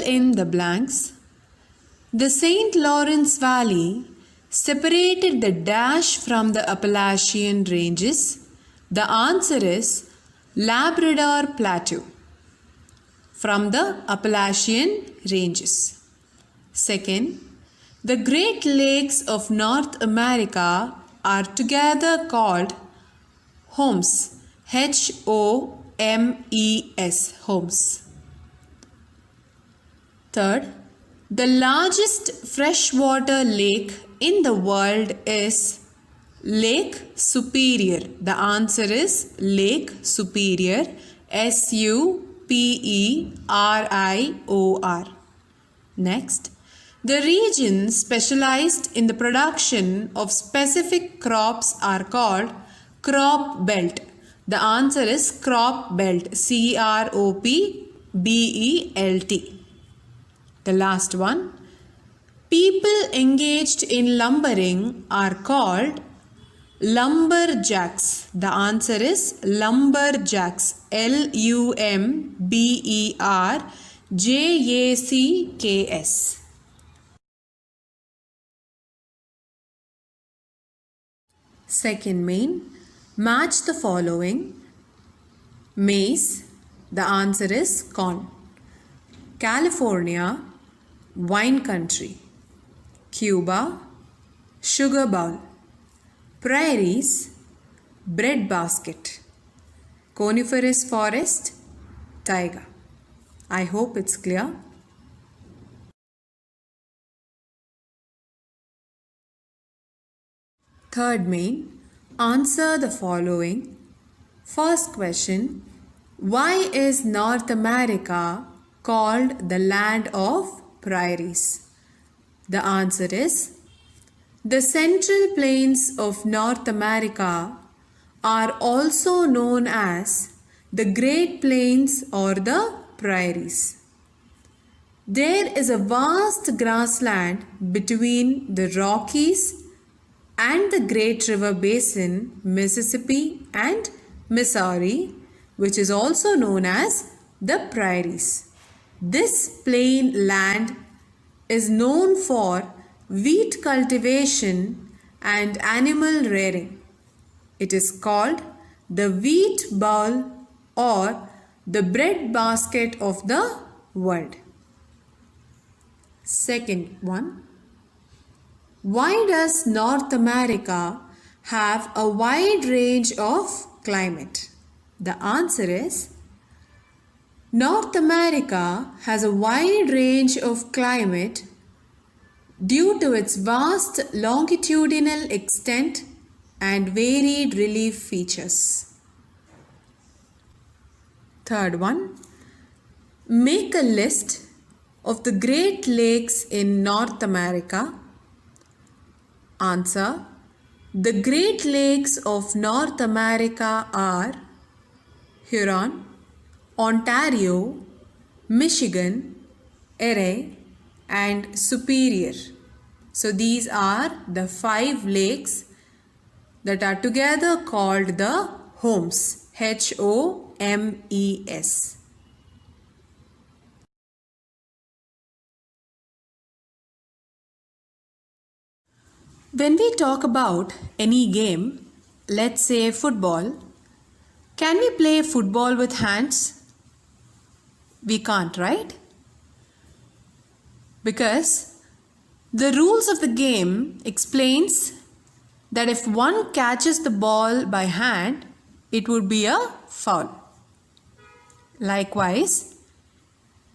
in the blanks. The St. Lawrence Valley separated the dash from the Appalachian Ranges. The answer is Labrador Plateau from the Appalachian Ranges. Second, the Great Lakes of North America are together called HOMES. H-O-M-E-S. HOMES. Third, the largest freshwater lake in the world is Lake Superior. The answer is Lake Superior. S-U-P-E-R-I-O-R. Next, the regions specialized in the production of specific crops are called crop belt. The answer is crop belt. C-R-O-P-B-E-L-T. The last one. People engaged in lumbering are called lumberjacks. The answer is lumberjacks. L-U-M-B-E-R-J-A-C-K-S. Second main. Match the following. Maize. The answer is corn. California, wine country. Cuba, sugar bowl. Prairies, bread basket. Coniferous forest, taiga. I hope it's clear. Third main, answer the following. First question, why is North America called the land of prairies? The answer is, the central plains of North America are also known as the Great Plains or the prairies. There is a vast grassland between the Rockies and the Great River Basin, Mississippi and Missouri, which is also known as the prairies. This plain land is known for wheat cultivation and animal rearing. It is called the wheat bowl or the bread basket of the world. Second one. Why does North America have a wide range of climate? The answer is, North America has a wide range of climate due to its vast longitudinal extent and varied relief features. Third one, make a list of the Great Lakes in North America. Answer, the Great Lakes of North America are Huron, Ontario, Michigan, Erie, and Superior. So these are the 5 lakes that are together called the HOMES. H-O-M-E-S. When we talk about any game, let's say football, can we play football with hands? We can't, right? Because the rules of the game explains that if one catches the ball by hand, it would be a foul. Likewise,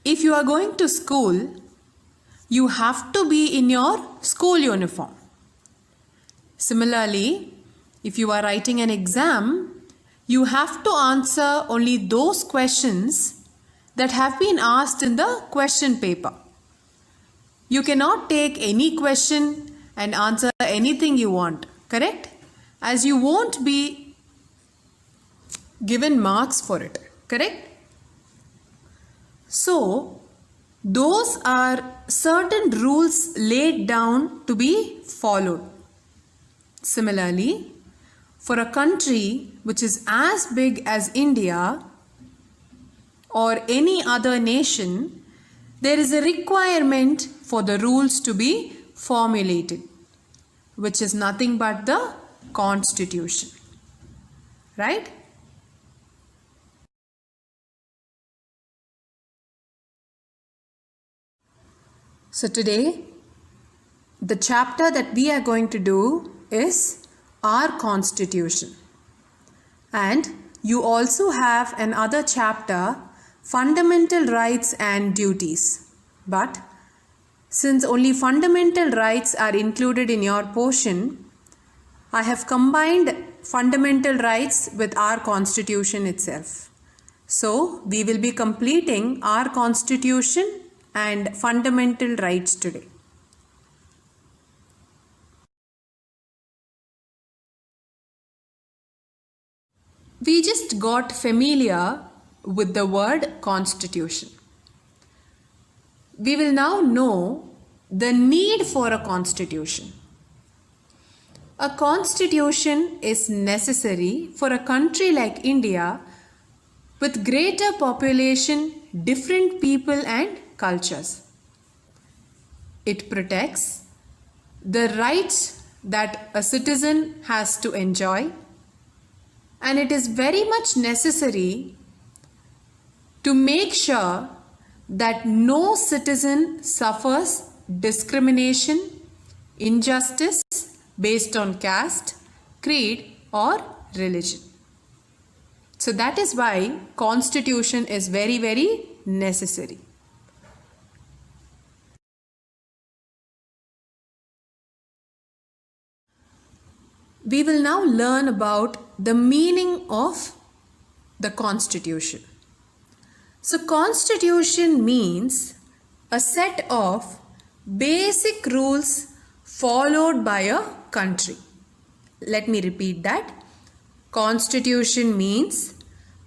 if you are going to school, you have to be in your school uniform. Similarly, if you are writing an exam, you have to answer only those questions that have been asked in the question paper. You cannot take any question and answer anything you want, correct? As you won't be given marks for it, correct? So, those are certain rules laid down to be followed. Similarly, for a country which is as big as India or any other nation, there is a requirement for the rules to be formulated, which is nothing but the Constitution. Right? So today, the chapter that we are going to do is our Constitution. And you also have another chapter, Fundamental Rights and Duties. But since only fundamental rights are included in your portion, I have combined fundamental rights with our Constitution itself. So we will be completing our Constitution and fundamental rights today. We just got familiar with the word Constitution. We will now know the need for a Constitution. A Constitution is necessary for a country like India with greater population, different people and cultures. It protects the rights that a citizen has to enjoy, and it is very much necessary to make sure that no citizen suffers discrimination, injustice based on caste, creed or religion. So that is why Constitution is very, very necessary. We will now learn about the meaning of the Constitution. So Constitution means a set of basic rules followed by a country. Let me repeat that. Constitution means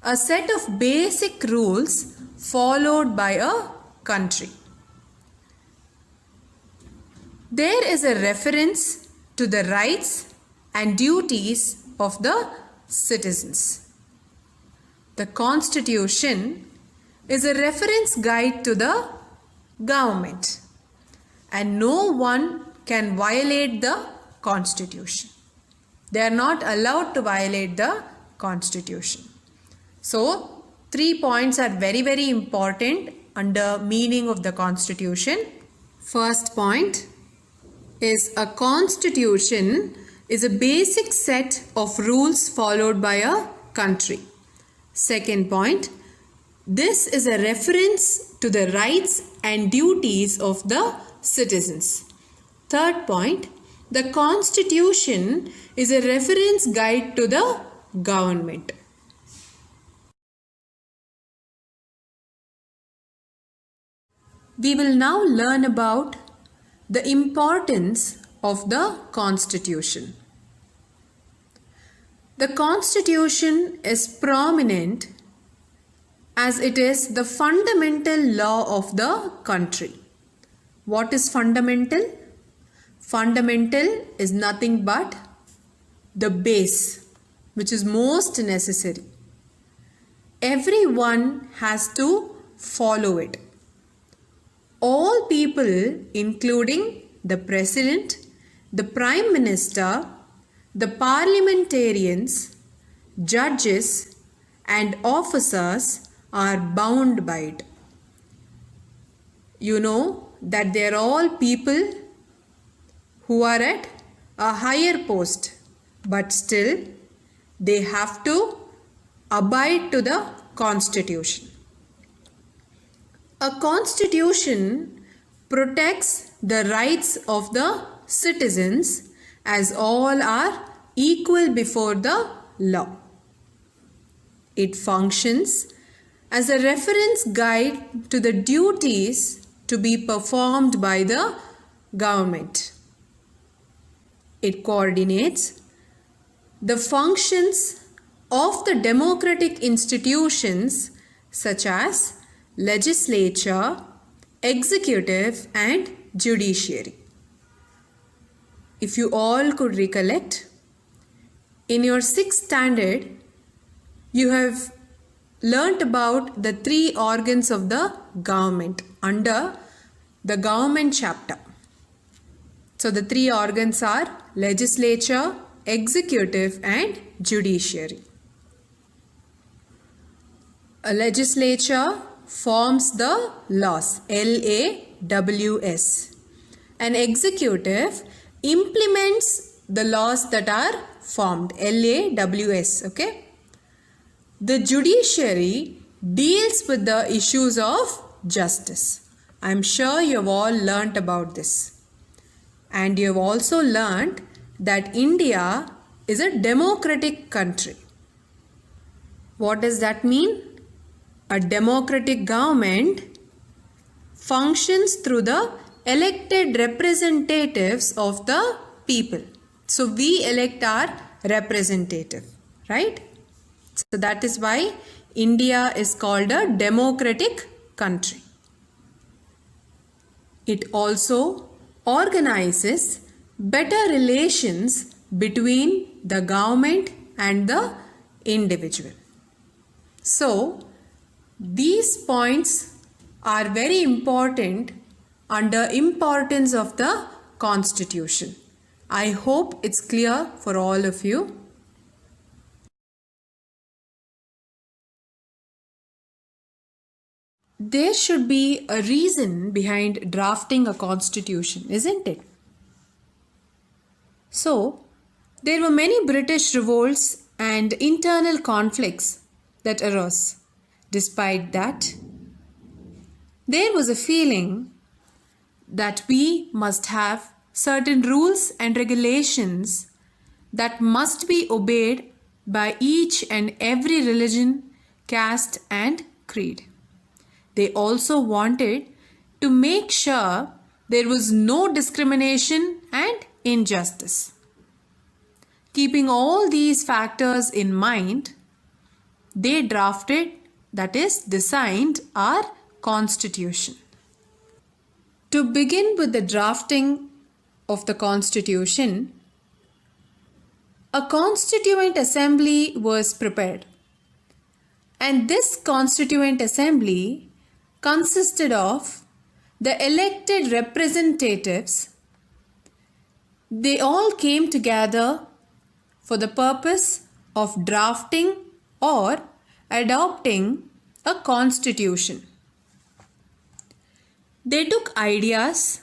a set of basic rules followed by a country. There is a reference to the rights and duties of the citizens. The Constitution is a reference guide to the government, and no one can violate the Constitution. They are not allowed to violate the Constitution. So, 3 points are very, very important under meaning of the Constitution. First point is a Constitution is a basic set of rules followed by a country. Second point, this is a reference to the rights and duties of the citizens. Third point, the Constitution is a reference guide to the government. We will now learn about the importance of the Constitution. The Constitution is prominent as it is the fundamental law of the country. What is fundamental? Fundamental is nothing but the base, which is most necessary. Everyone has to follow it. All people, including the President, the Prime Minister, the parliamentarians, judges and officers are bound by it. You know that they are all people who are at a higher post, but still they have to abide to the Constitution. A Constitution protects the rights of the citizens as all are equal before the law. It functions as a reference guide to the duties to be performed by the government. It coordinates the functions of the democratic institutions such as legislature, executive and judiciary. If you all could recollect, in your 6th standard, you have learnt about the 3 organs of the government. under the government chapter. So the three organs are legislature, executive and judiciary. A legislature forms the laws, LAWS. An executive implements the laws that are formed, LAWS. Okay. The judiciary deals with the issues of justice. I am sure you have all learnt about this. And you have also learnt that India is a democratic country. What does that mean? A democratic government functions through the elected representatives of the people. So we elect our representative, right? So that is why India is called a democratic country. It also organizes better relations between the government and the individual. So these points are very important under importance of the Constitution. I hope it's clear for all of you. There should be a reason behind drafting a constitution, isn't it? So, there were many British revolts and internal conflicts that arose. Despite that, there was a feeling that we must have certain rules and regulations that must be obeyed by each and every religion, caste and creed. They also wanted to make sure there was no discrimination and injustice. Keeping all these factors in mind, they drafted, that is, designed our Constitution. To begin with the drafting of the Constitution, a Constituent Assembly was prepared. And this Constituent Assembly consisted of the elected representatives. They all came together for the purpose of drafting or adopting a constitution. They took ideas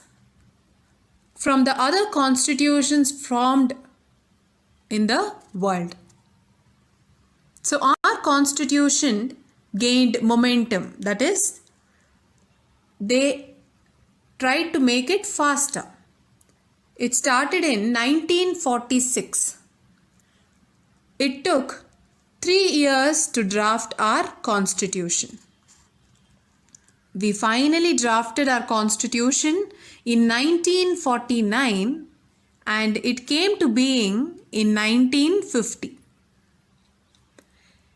from the other constitutions formed in the world. So our constitution gained momentum, that is, they tried to make it faster. It started in 1946. It took 3 years to draft our constitution. We finally drafted our constitution in 1949 and it came to being in 1950.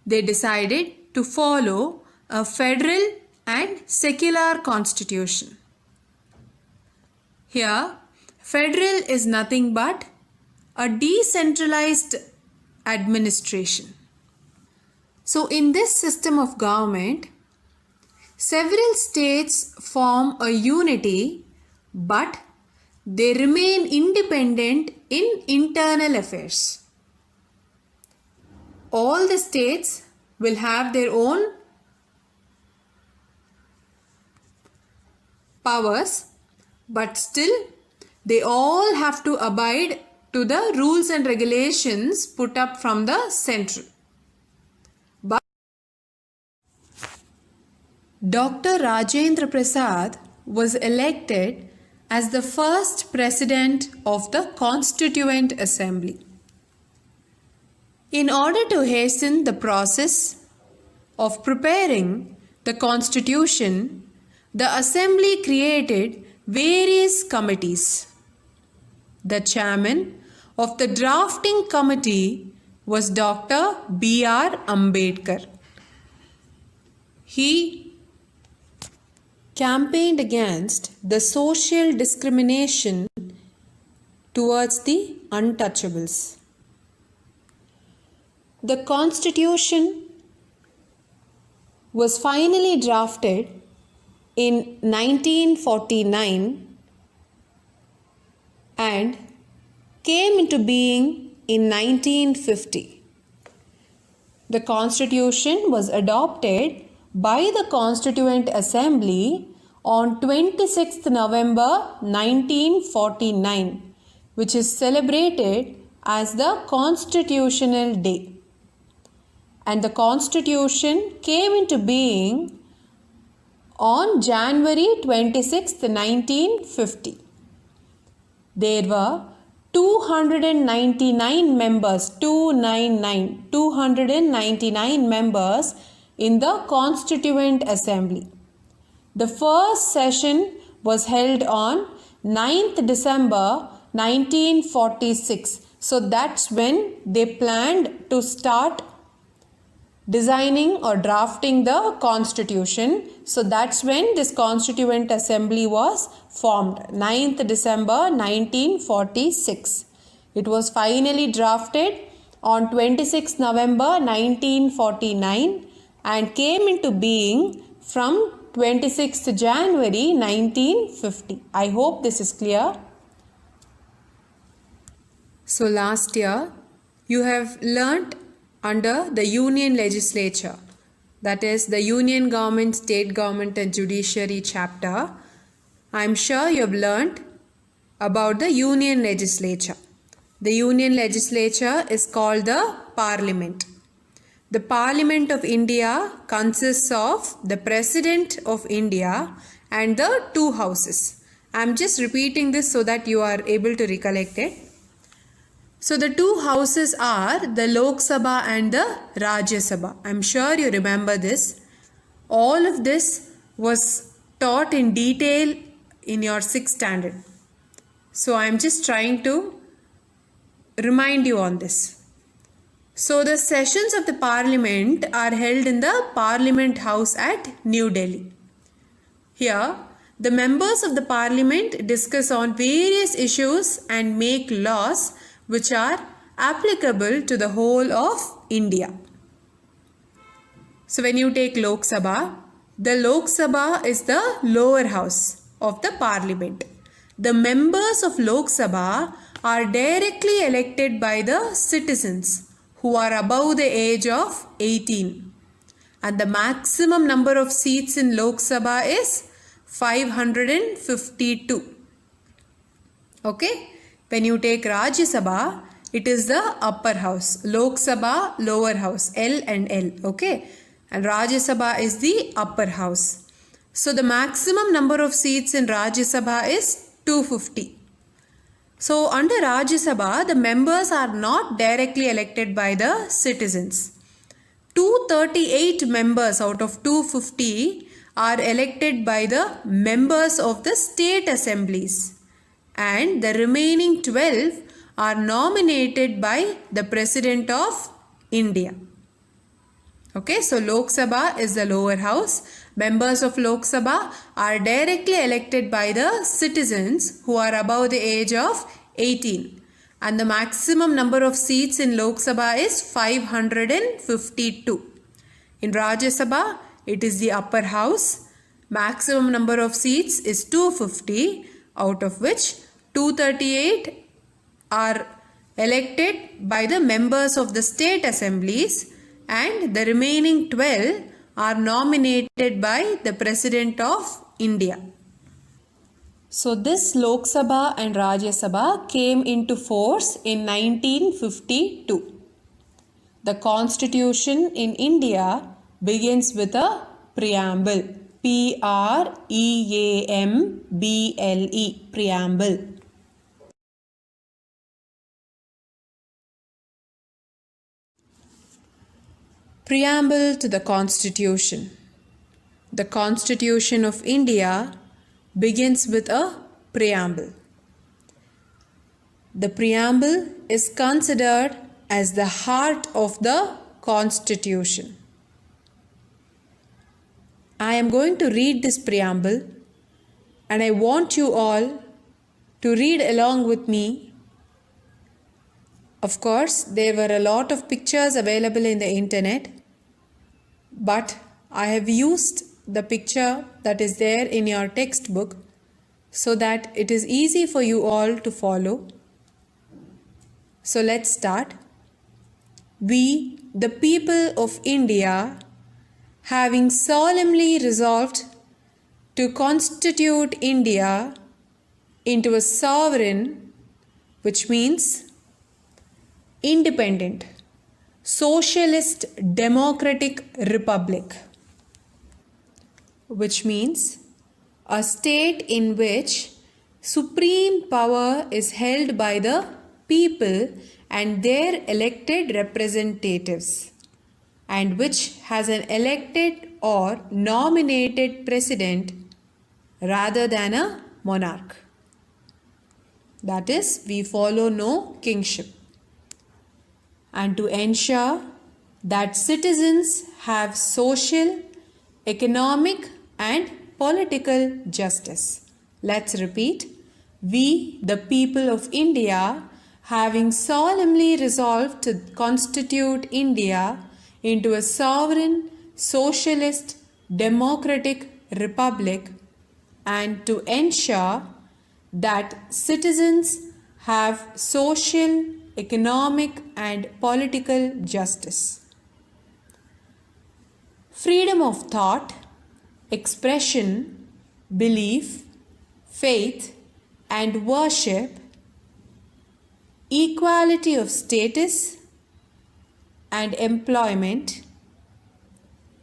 They decided to follow a federal and secular constitution. Here, federal is nothing but a decentralized administration. So in this system of government, several states form a unity, but they remain independent in internal affairs. All the states will have their own powers, but still they all have to abide to the rules and regulations put up from the central. But Dr. Rajendra Prasad was elected as the first president of the Constituent Assembly. In order to hasten the process of preparing the Constitution, the Assembly created various committees. The chairman of the drafting committee was Dr. B.R. Ambedkar. He campaigned against the social discrimination towards the untouchables. The Constitution was finally drafted in 1949 and came into being in 1950. The Constitution was adopted by the Constituent Assembly on 26th November 1949, which is celebrated as the Constitutional Day. And the Constitution came into being on January 26th, 1950. There were 299 members, 299 members in the Constituent Assembly. The first session was held on 9th December 1946. So that's when they planned to start designing or drafting the Constitution. So that's when this Constituent Assembly was formed, 9th December 1946. It was finally drafted on 26 November 1949 and came into being from 26th January 1950. I hope this is clear. So last year you have learnt under the Union Legislature, that is the Union Government, State Government and Judiciary chapter. I am sure you have learnt about the Union Legislature. The Union Legislature is called the Parliament. The Parliament of India consists of the President of India and the two houses. I am just repeating this so that you are able to recollect it. So the two houses are the Lok Sabha and the Rajya Sabha. I am sure you remember this. All of this was taught in detail in your 6th standard. So I am just trying to remind you on this. So the sessions of the Parliament are held in the Parliament House at New Delhi. Here, the members of the Parliament discuss on various issues and make laws which are applicable to the whole of India. So when you take Lok Sabha, the Lok Sabha is the lower house of the Parliament. The members of Lok Sabha are directly elected by the citizens who are above the age of 18. And the maximum number of seats in Lok Sabha is 552. Okay? When you take Rajya Sabha, it is the upper house. Lok Sabha, lower house, L and L. Okay? And Rajya Sabha is the upper house. So the maximum number of seats in Rajya Sabha is 250. So under Rajya Sabha, the members are not directly elected by the citizens. 238 members out of 250 are elected by the members of the state assemblies. And the remaining 12 are nominated by the President of India. Okay, so Lok Sabha is the lower house. Members of Lok Sabha are directly elected by the citizens who are above the age of 18. And the maximum number of seats in Lok Sabha is 552. In Rajya Sabha, it is the upper house. Maximum number of seats is 250, out of which 238 are elected by the members of the state assemblies and the remaining 12 are nominated by the President of India. So this Lok Sabha and Rajya Sabha came into force in 1952. The Constitution in India begins with a preamble. Preamble. Preamble. Preamble to the Constitution. The Constitution of India begins with a preamble. The preamble is considered as the heart of the Constitution. I am going to read this preamble and I want you all to read along with me. Of course, there were a lot of pictures available in the internet, but I have used the picture that is there in your textbook so that it is easy for you all to follow. So let's start. We, the people of India, having solemnly resolved to constitute India into a sovereign, which means independent, socialist democratic republic, which means a state in which supreme power is held by the people and their elected representatives, and which has an elected or nominated president rather than a monarch. That is, we follow no kingship. And to ensure that citizens have social, economic and political justice. Let's repeat. We, the people of India, having solemnly resolved to constitute India into a sovereign, socialist, democratic republic, and to ensure that citizens have social, economic and political justice. Freedom of thought, expression, belief, faith and worship, equality of status and employment,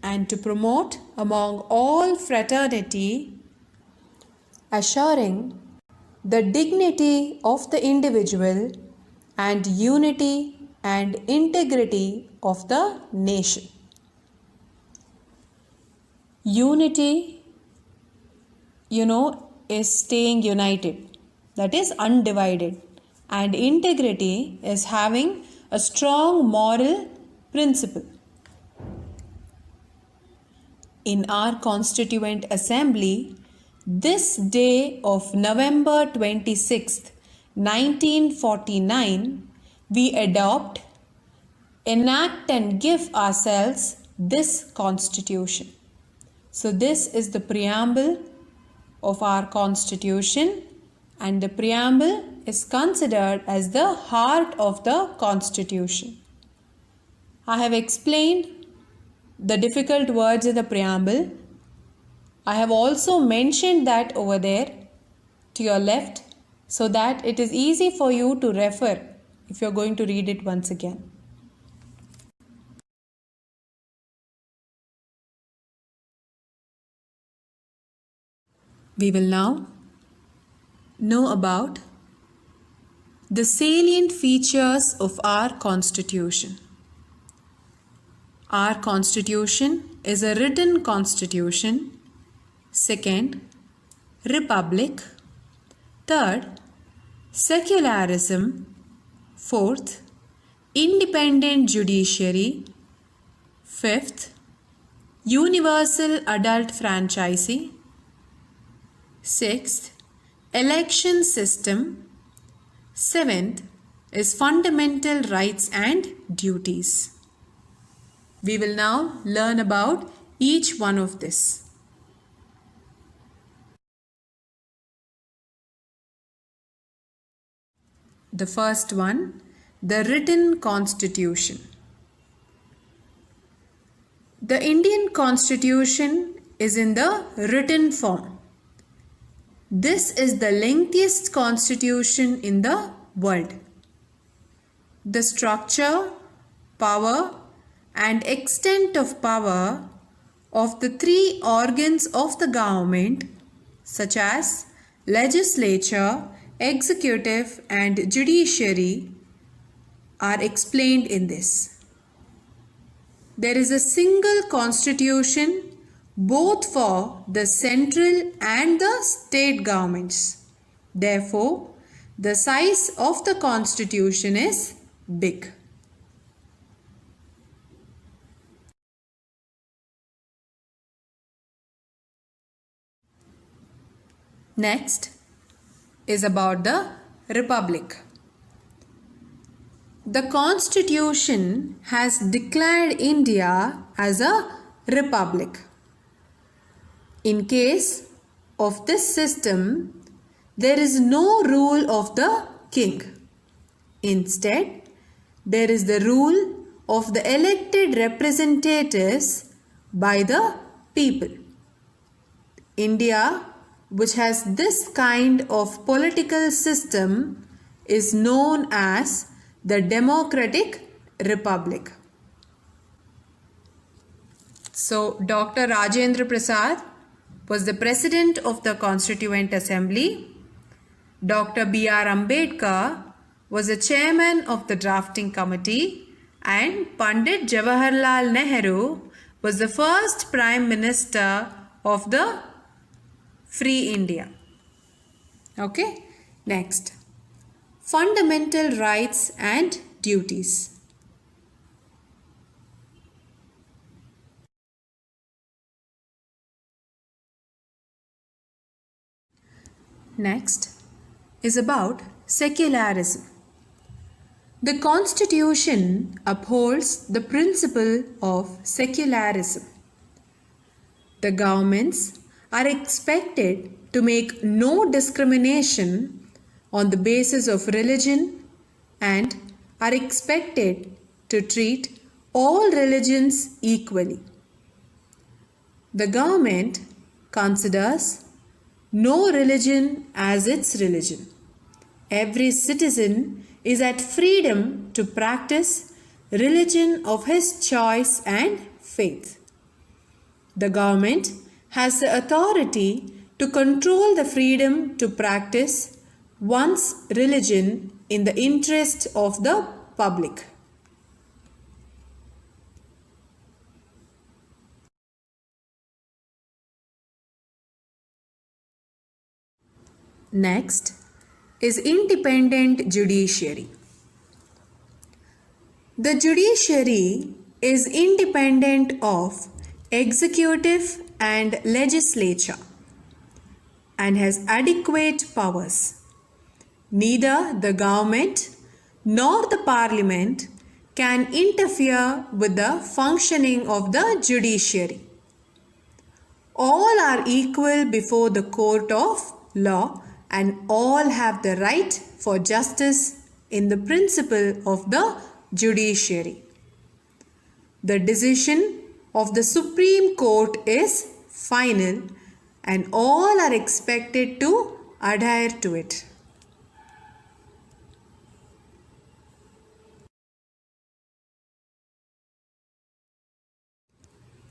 and to promote among all fraternity, assuring the dignity of the individual and unity and integrity of the nation. Unity, is staying united, that is undivided, and integrity is having a strong moral principle. In our Constituent Assembly, this day of November 26th, 1949, we adopt, enact and give ourselves this Constitution. So this is the preamble of our Constitution, and the preamble is considered as the heart of the Constitution. I have explained the difficult words in the preamble. I have also mentioned that over there to your left so that it is easy for you to refer if you are going to read it once again. We will now know about the salient features of our Constitution. Our Constitution is a written constitution. Second, republic. Third, secularism. Fourth, independent judiciary. Fifth, universal adult franchise. Sixth, election system. Seventh is fundamental rights and duties. We will now learn about each one of this. The first one, the written constitution. The Indian Constitution is in the written form. This is the lengthiest constitution in the world. The structure, power, and extent of power of the three organs of the government, such as legislature, executive, and judiciary, are explained in this. There is a single constitution both for the central and the state governments. Therefore, the size of the constitution is big. Next is about the republic. The Constitution has declared India as a republic. In case of this system, there is no rule of the king. Instead, there is the rule of the elected representatives by the people. India, which has this kind of political system, is known as the Democratic Republic. So, Dr. Rajendra Prasad was the President of the Constituent Assembly. Dr. B.R. Ambedkar was the Chairman of the Drafting Committee, and Pandit Jawaharlal Nehru was the first Prime Minister of the Free India. Okay, next. Fundamental rights and duties. Next is about secularism. The Constitution upholds the principle of secularism. The governments are expected to make no discrimination on the basis of religion and are expected to treat all religions equally. The government considers no religion as its religion. Every citizen is at freedom to practice religion of his choice and faith. The government has the authority to control the freedom to practice one's religion in the interest of the public. Next is independent judiciary. The judiciary is independent of executive and legislature and has adequate powers. Neither the government nor the parliament can interfere with the functioning of the judiciary. All are equal before the court of law and all have the right for justice in the principle of the judiciary. The decision of the Supreme Court is final and all are expected to adhere to it.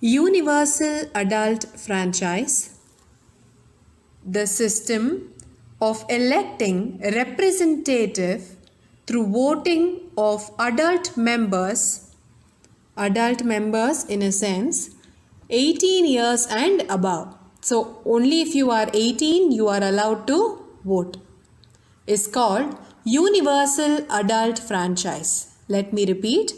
Universal adult franchise. The system of electing representative through voting of adult members in a sense 18 years and above. So only if you are 18 you are allowed to vote, is called universal adult franchise. Let me repeat.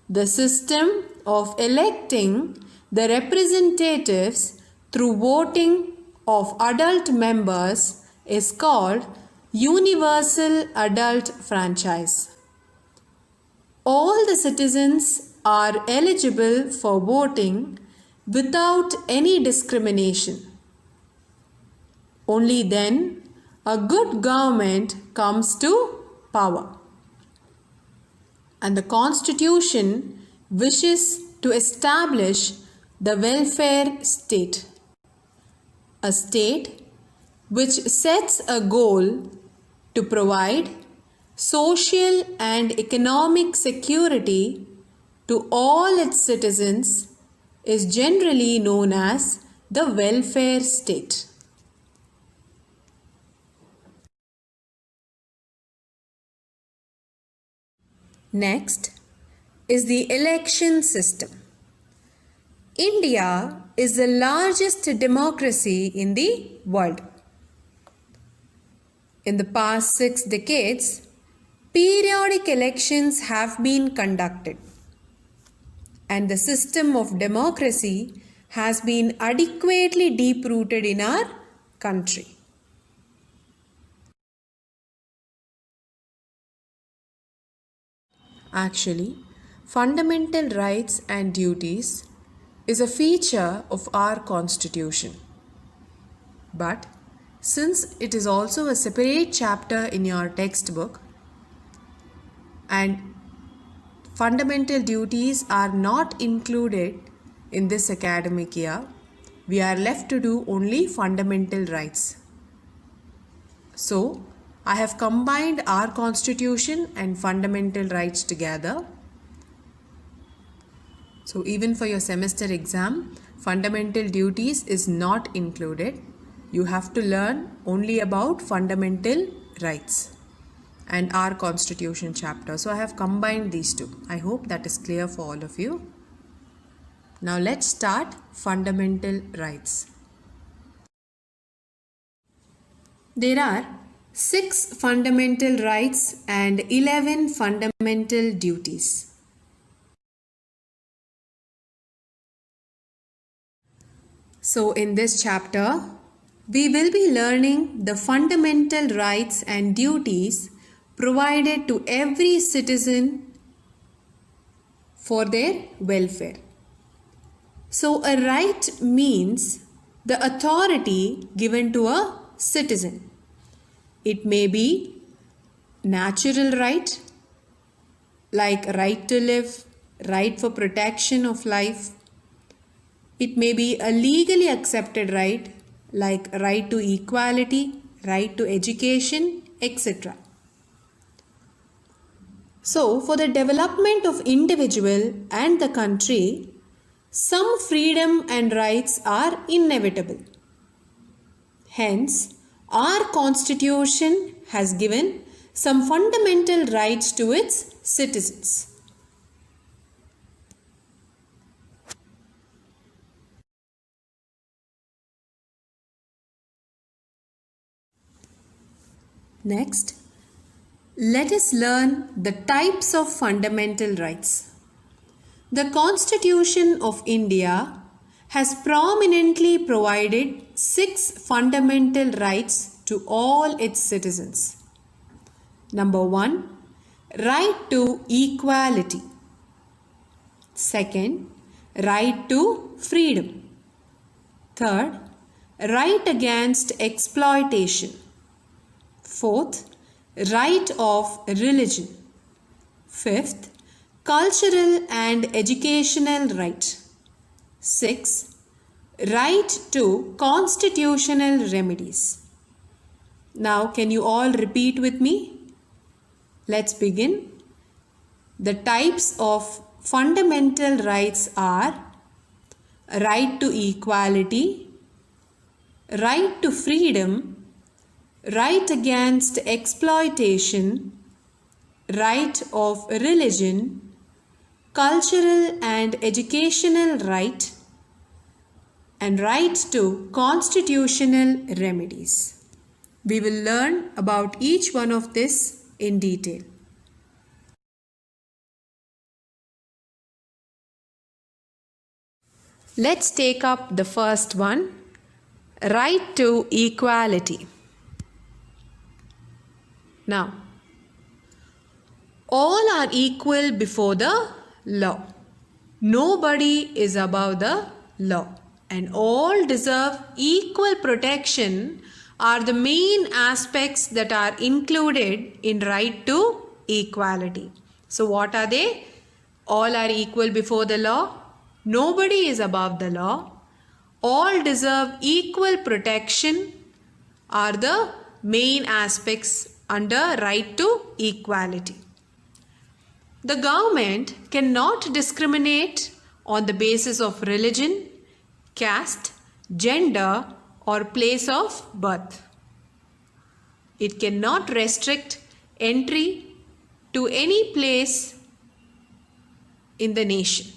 The system of electing the representatives through voting of adult members is called universal adult franchise. All the citizens are eligible for voting without any discrimination. Only then a good government comes to power. And the Constitution wishes to establish the welfare state, a state which sets a goal to provide social and economic security to all its citizens is generally known as the welfare state. Next is the election system. India is the largest democracy in the world. In the past 6 decades, periodic elections have been conducted, and the system of democracy has been adequately deep-rooted in our country. Actually, fundamental rights and duties is a feature of our Constitution. But since it is also a separate chapter in your textbook and fundamental duties are not included in this academic year, we are left to do only fundamental rights. So, I have combined our constitution and fundamental rights together. So, even for your semester exam, fundamental duties is not included. You have to learn only about fundamental rights and our constitution chapter. So, I have combined these two. I hope that is clear for all of you. Now, let's start fundamental rights. There are 6 fundamental rights and 11 fundamental duties. So in this chapter, we will be learning the fundamental rights and duties provided to every citizen for their welfare. So a right means the authority given to a citizen. It may be natural right, like right to live, right for protection of life. It may be a legally accepted right, like right to equality, right to education, etc. So, for the development of individual and the country, some freedom and rights are inevitable. Hence, our constitution has given some fundamental rights to its citizens. Next, let us learn the types of fundamental rights. The Constitution of India has prominently provided 6 fundamental rights to all its citizens. Number 1, right to equality. Second, right to freedom. Third, right against exploitation. Fourth, right of religion. Fifth, cultural and educational right. Sixth, right to constitutional remedies. Now, can you all repeat with me? Let's begin. The types of fundamental rights are right to equality, right to freedom, right against exploitation, right of religion, cultural and educational right, and right to constitutional remedies. We will learn about each one of this in detail. Let's take up the first one, right to equality. Now, all are equal before the law. Nobody is above the law, and all deserve equal protection are the main aspects that are included in right to equality. So what are they? All are equal before the law. Nobody is above the law. All deserve equal protection are the main aspects under right to equality. The government cannot discriminate on the basis of religion, caste, gender, or place of birth. It cannot restrict entry to any place in the nation.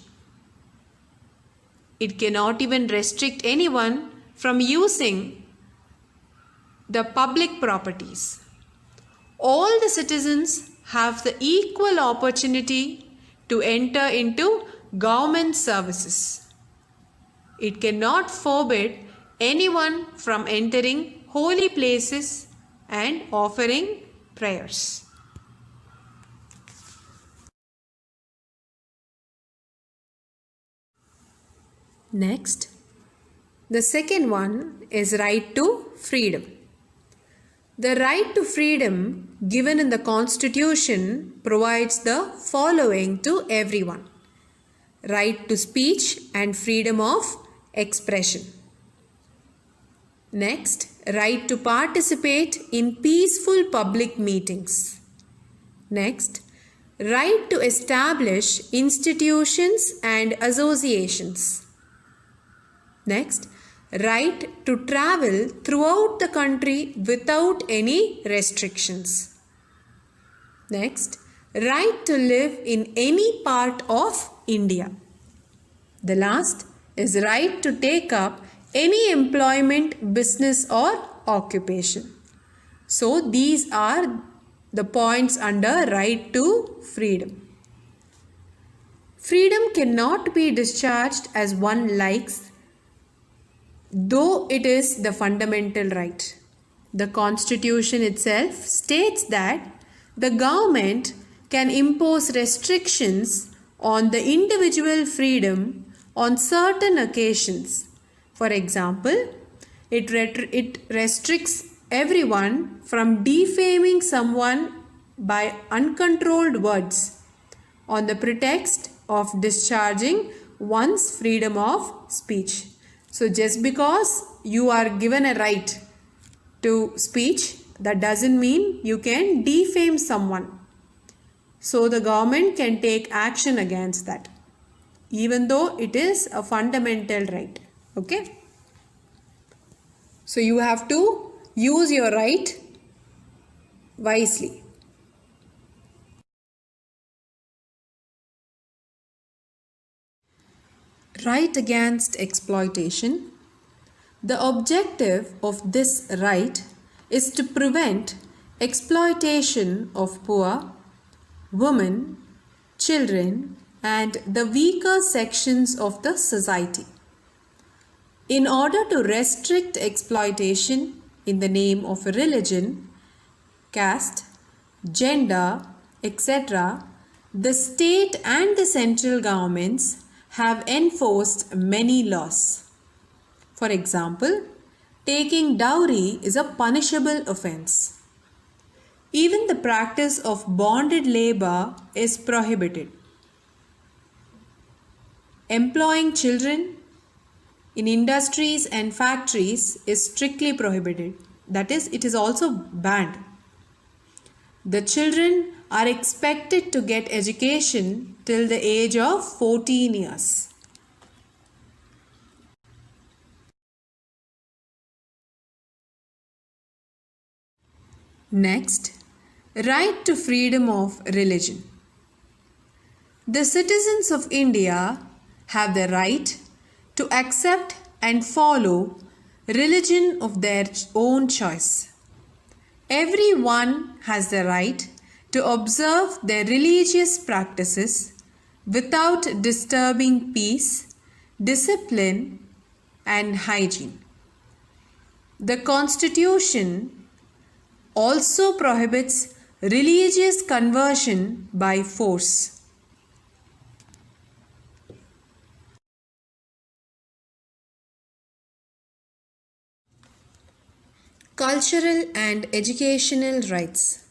It cannot even restrict anyone from using the public properties. All the citizens have the equal opportunity to enter into government services. It cannot forbid anyone from entering holy places and offering prayers. Next, The second one is right to freedom. The right to freedom given in the Constitution provides the following to everyone: right to speech and freedom of expression. Next, right to participate in peaceful public meetings. Next, right to establish institutions and associations. Next, right to travel throughout the country without any restrictions. Next, right to live in any part of India. The last is right to take up any employment, business or occupation. So these are the points under right to freedom. Freedom cannot be discharged as one likes, though it is the fundamental right. The Constitution itself states that the government can impose restrictions on the individual freedom on certain occasions. For example, it restricts everyone from defaming someone by uncontrolled words on the pretext of discharging one's freedom of speech. So just because you are given a right to speech, that doesn't mean you can defame someone. So the government can take action against that, even though it is a fundamental right. Okay? So you have to use your right wisely. Right against exploitation. The objective of this right is to prevent exploitation of poor, women, children, and the weaker sections of the society. In order to restrict exploitation in the name of religion, caste, gender, etc., the state and the central governments have enforced many laws. For example, taking dowry is a punishable offense. Even the practice of bonded labor is prohibited. Employing children in industries and factories is strictly prohibited. That is, it is also banned. The children are expected to get education till the age of 14 years. Next, right to freedom of religion. The citizens of India have the right to accept and follow religion of their own choice. Everyone has the right to observe their religious practices without disturbing peace, discipline, and hygiene. The Constitution also prohibits religious conversion by force. Cultural and educational rights.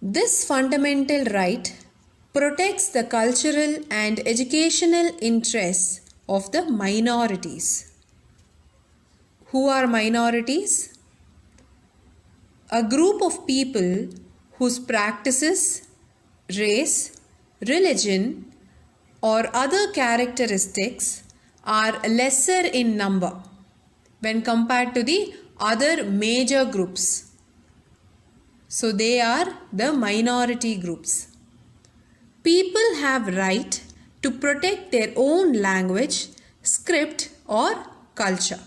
This fundamental right protects the cultural and educational interests of the minorities. Who are minorities? A group of people whose practices, race, religion, or other characteristics are lesser in number when compared to the other major groups. So they are the minority groups. People have right to protect their own language, script, or culture.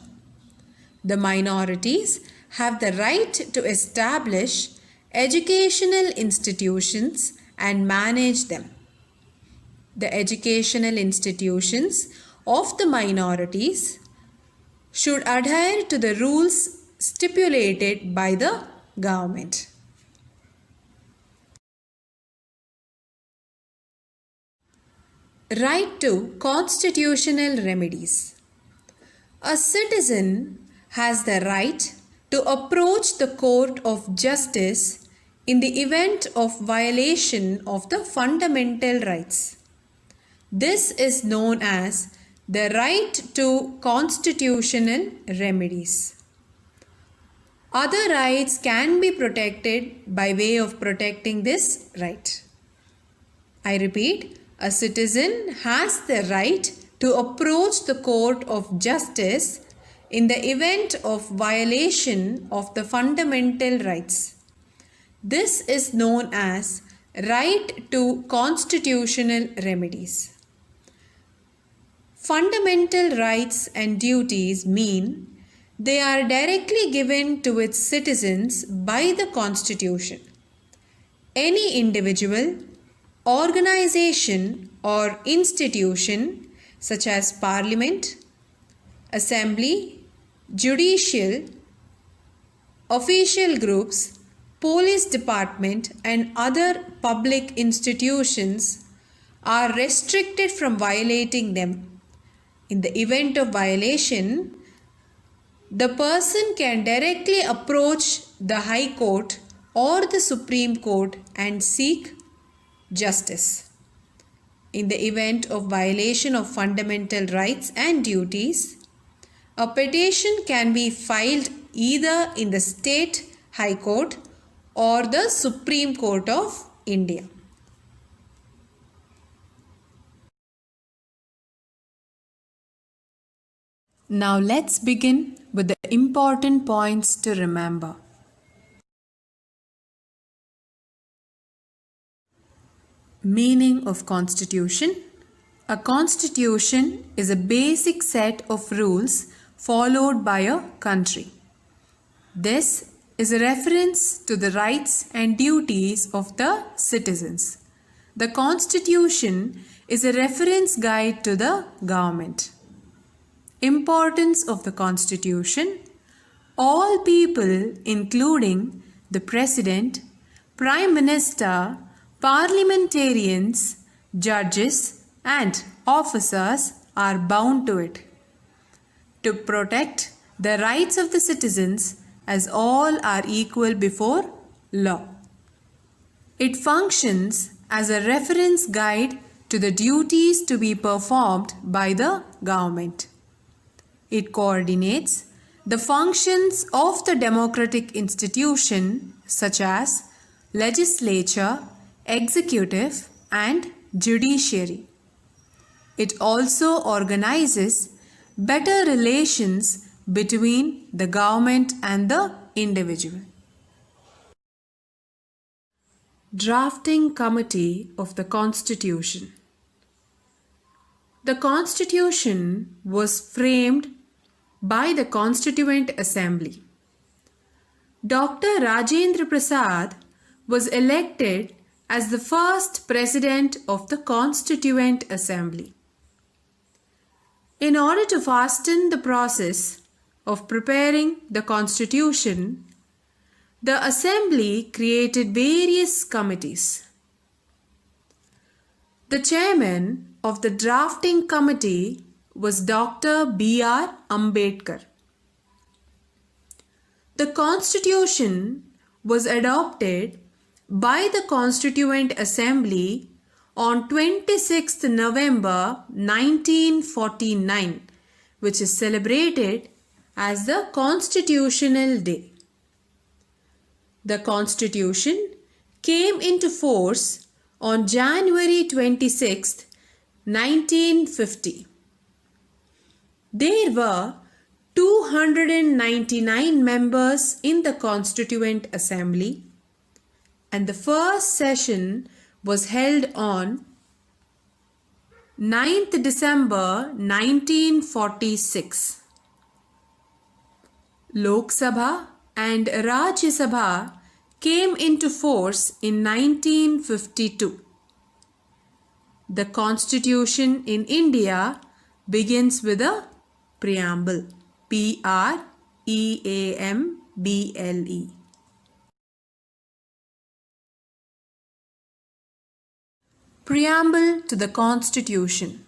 The minorities have the right to establish educational institutions and manage them. The educational institutions of the minorities should adhere to the rules stipulated by the government. Right to constitutional remedies. A citizen has the right to approach the court of justice in the event of violation of the fundamental rights. This is known as the right to constitutional remedies. Other rights can be protected by way of protecting this right. I repeat, a citizen has the right to approach the court of justice in the event of violation of the fundamental rights. This is known as right to constitutional remedies. Fundamental rights and duties mean they are directly given to its citizens by the Constitution. Any individual, organization or institution such as Parliament, Assembly, Judicial, official groups, police department and other public institutions are restricted from violating them. In the event of violation, the person can directly approach the High Court or the Supreme Court and seek justice. In the event of violation of fundamental rights and duties, a petition can be filed either in the State High Court or the Supreme Court of India. Now let's begin with the important points to remember. Meaning of Constitution. A constitution is a basic set of rules followed by a country. This is a reference to the rights and duties of the citizens. The Constitution is a reference guide to the government. Importance of the Constitution. All people, including the President, Prime Minister, parliamentarians, judges and officers are bound to it to protect the rights of the citizens as all are equal before law. It functions as a reference guide to the duties to be performed by the government. It coordinates the functions of the democratic institution such as legislature, executive and judiciary. It also organizes better relations between the government and the individual. Drafting Committee of the Constitution. The Constitution was framed by the Constituent Assembly. Dr. Rajendra Prasad was elected as the first President of the Constituent Assembly. In order to fasten the process of preparing the Constitution, the Assembly created various committees. The chairman of the drafting committee was Dr. B.R. Ambedkar. The Constitution was adopted by the Constituent Assembly on 26th November 1949, which is celebrated as the Constitutional Day. The Constitution came into force on January 26, 1950. There were 299 members in the Constituent Assembly, and the first session was held on 9th December 1946. Lok Sabha and Rajya Sabha came into force in 1952. The Constitution in India begins with a preamble. Preamble. Preamble to the Constitution.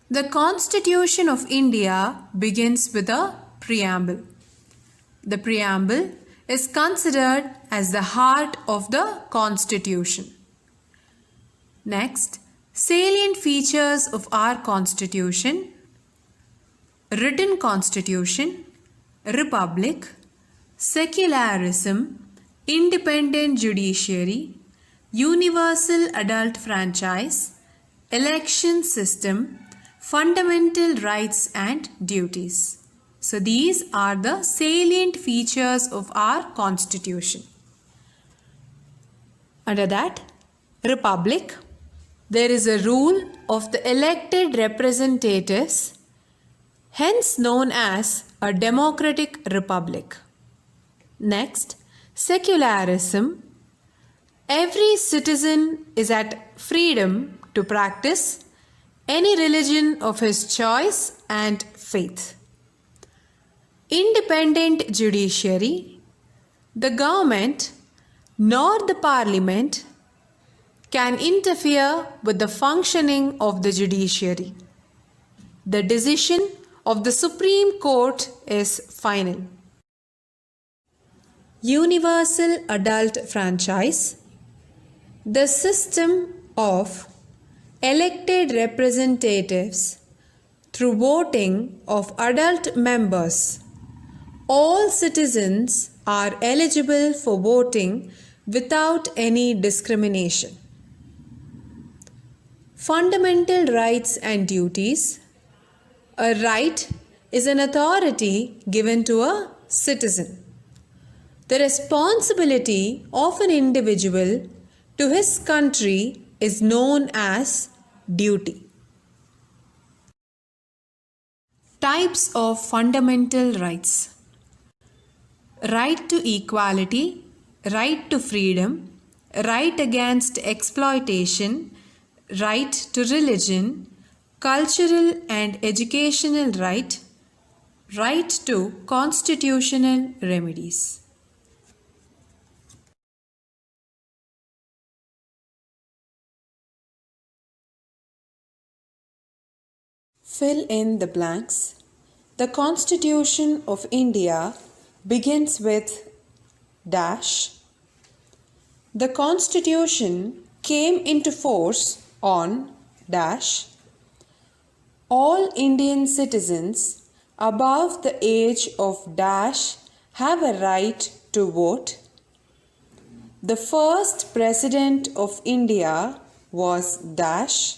The Constitution of India begins with a preamble. The preamble is considered as the heart of the Constitution. Next, salient features of our Constitution: written Constitution, republic, secularism, independent judiciary, universal adult franchise, election system, fundamental rights and duties. So these are the salient features of our Constitution. Under that, republic, there is a rule of the elected representatives, hence known as a democratic republic. Next, secularism. Every citizen is at freedom to practice any religion of his choice and faith. Independent judiciary. The government nor the parliament can interfere with the functioning of the judiciary. The decision of the Supreme Court is final. Universal adult franchise. The system of elected representatives through voting of adult members. All citizens are eligible for voting without any discrimination. Fundamental rights and duties. A right is an authority given to a citizen. The responsibility of an individual to his country is known as duty. Types of fundamental rights: right to equality, right to freedom, right against exploitation, right to religion, cultural and educational right, right to constitutional remedies. Fill in the blanks. The Constitution of India begins with dash. The Constitution came into force on dash. All Indian citizens above the age of dash have a right to vote. The first President of India was dash.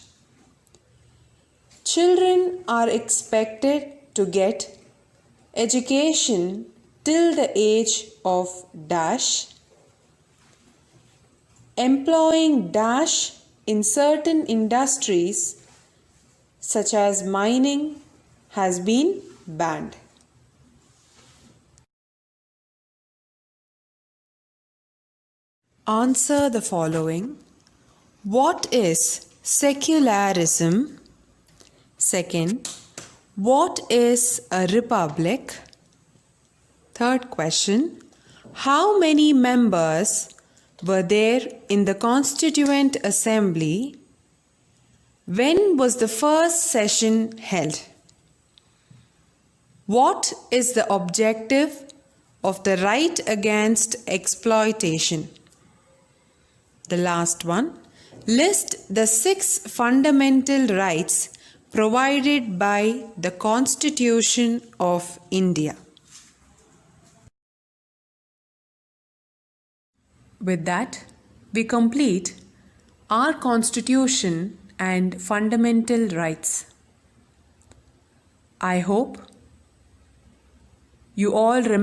Children are expected to get education till the age of dash. Employing dash in certain industries such as mining has been banned. Answer the following. What is secularism? Second, what is a republic? Third question, how many members were there in the Constituent Assembly? When was the first session held? What is the objective of the right against exploitation? The last one, list the 6 fundamental rights provided by the Constitution of India. With that, we complete our Constitution and fundamental rights. I hope you all remember